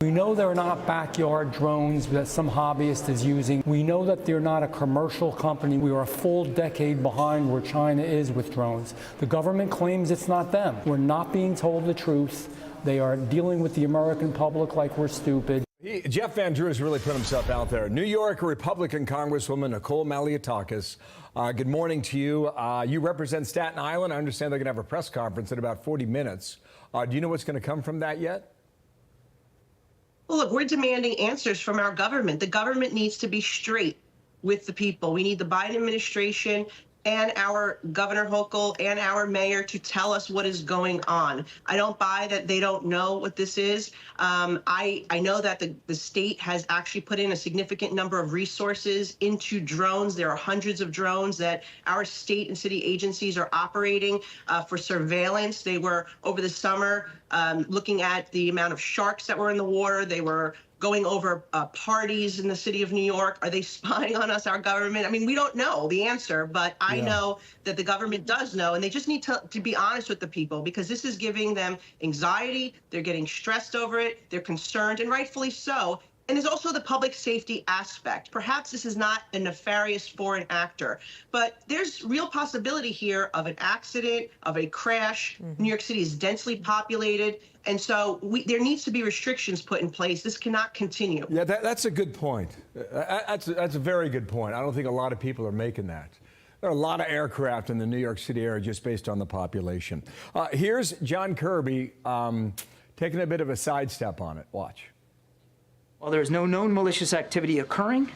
We know they're not backyard drones that some hobbyist is using. We know that they're not a commercial company. We are a full decade behind where China is with drones. The government claims it's not them. We're not being told the truth. They are dealing with the American public like we're stupid. Jeff Van Drew has really put himself out there. New York Republican Congresswoman Nicole Malliotakis, good morning to you. You represent Staten Island. I understand they're going to have a press conference in about 40 minutes. Do you know what's going to come from that yet? Well, look, we're demanding answers from our government. The government needs to be straight with the people. We need the Biden administration and our Governor Hochul and our mayor to tell us what is going on. I don't buy that they don't know what this is. I know that the state has actually put in a significant number of resources into drones. There are hundreds of drones that our state and city agencies are operating for surveillance. They were, over the summer, looking at the amount of sharks that were in the water. They were going over parties in the city of New York. Are they spying on us, our government? I mean, we don't know the answer, but I know that the government does know, and they just need to be honest with the people, because this is giving them anxiety. They're getting stressed over it. They're concerned, and rightfully so. And there's also the public safety aspect. Perhaps this is not a nefarious foreign actor, but there's real possibility here of an accident, of a crash. New York City is densely populated. And so there needs to be restrictions put in place. This cannot continue. Yeah, that's a good point. That's a very good point. I don't think a lot of people are making that. There are a lot of aircraft in the New York City area just based on the population. Here's John Kirby taking a bit of a sidestep on it. Watch. While there is no known malicious activity occurring,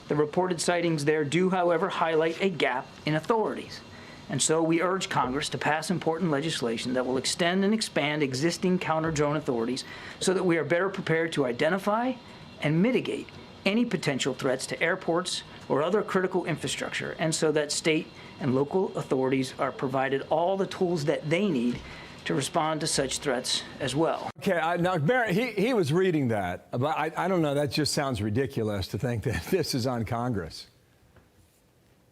the reported sightings there do, however, highlight a gap in authorities. And so we urge Congress to pass important legislation that will extend and expand existing counter-drone authorities so that we are better prepared to identify and mitigate any potential threats to airports or other critical infrastructure, and so that state and local authorities are provided all the tools that they need to respond to such threats as well. Okay, now, Barry, he was reading that, but I don't know, that just sounds ridiculous to think that this is on Congress.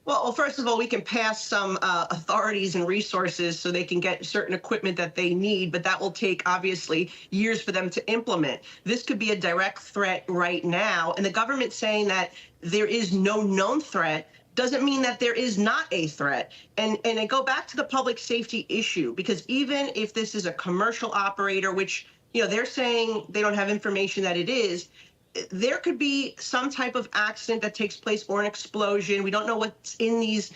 Well, first of all, we can pass some authorities and resources so they can get certain equipment that they need, but that will take, obviously, years for them to implement. This could be a direct threat right now, and the government saying that there is no known threat doesn't mean that there is not a threat. And I go back to the public safety issue, because even if this is a commercial operator, which, you know, they're saying they don't have information that it is, there could be some type of accident that takes place or an explosion. We don't know what's in these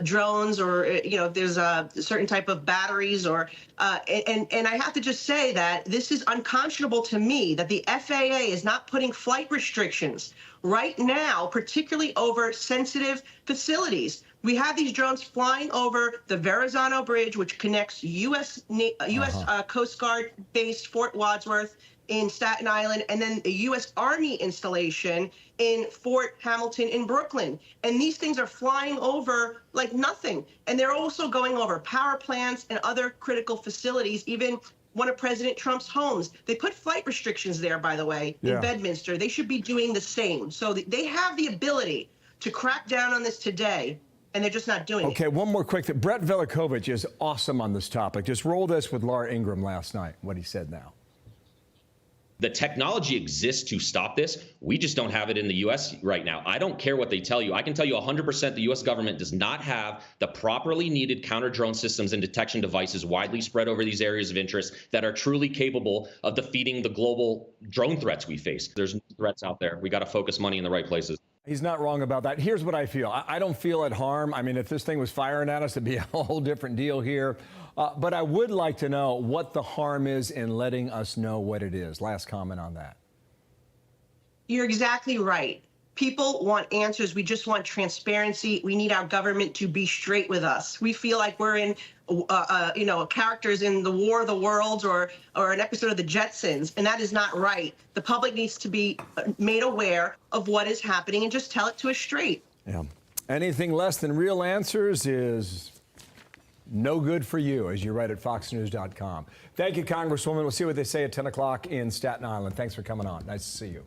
drones, or, you know, if there's a certain type of batteries, or and I have to just say that this is unconscionable to me that the FAA is not putting flight restrictions right now, particularly over sensitive facilities. We have these drones flying over the Verrazano Bridge, which connects U.S. Coast Guard base Fort Wadsworth in Staten Island, and then the U.S. Army installation in Fort Hamilton in Brooklyn. And these things are flying over like nothing. And they're also going over power plants and other critical facilities, even one of President Trump's homes. They put flight restrictions there, by the way, in Bedminster. They should be doing the same. So they have the ability to crack down on this today, and they're just not doing it. Okay, one more quick thing. Brett Velikovich is awesome on this topic. Just roll this with Laura Ingraham last night, what he said now. The technology exists to stop this. We just don't have it in the U.S. right now. I don't care what they tell you. I can tell you 100% the U.S. government does not have the properly needed counter-drone systems and detection devices widely spread over these areas of interest that are truly capable of defeating the global drone threats we face. There's threats out there. We got to focus money in the right places. He's not wrong about that. Here's what I feel. I don't feel at harm. I mean, if this thing was firing at us, it'd be a whole different deal here. But I would like to know what the harm is in letting us know what it is. Last comment on that. You're exactly right. People want answers. We just want transparency. We need our government to be straight with us. We feel like we're in, characters in the War of the Worlds or an episode of the Jetsons, and that is not right. The public needs to be made aware of what is happening and just tell it to us straight. Yeah. Anything less than real answers is no good for you, as you write at foxnews.com. Thank you, Congresswoman. We'll see what they say at 10 o'clock in Staten Island. Thanks for coming on. Nice to see you.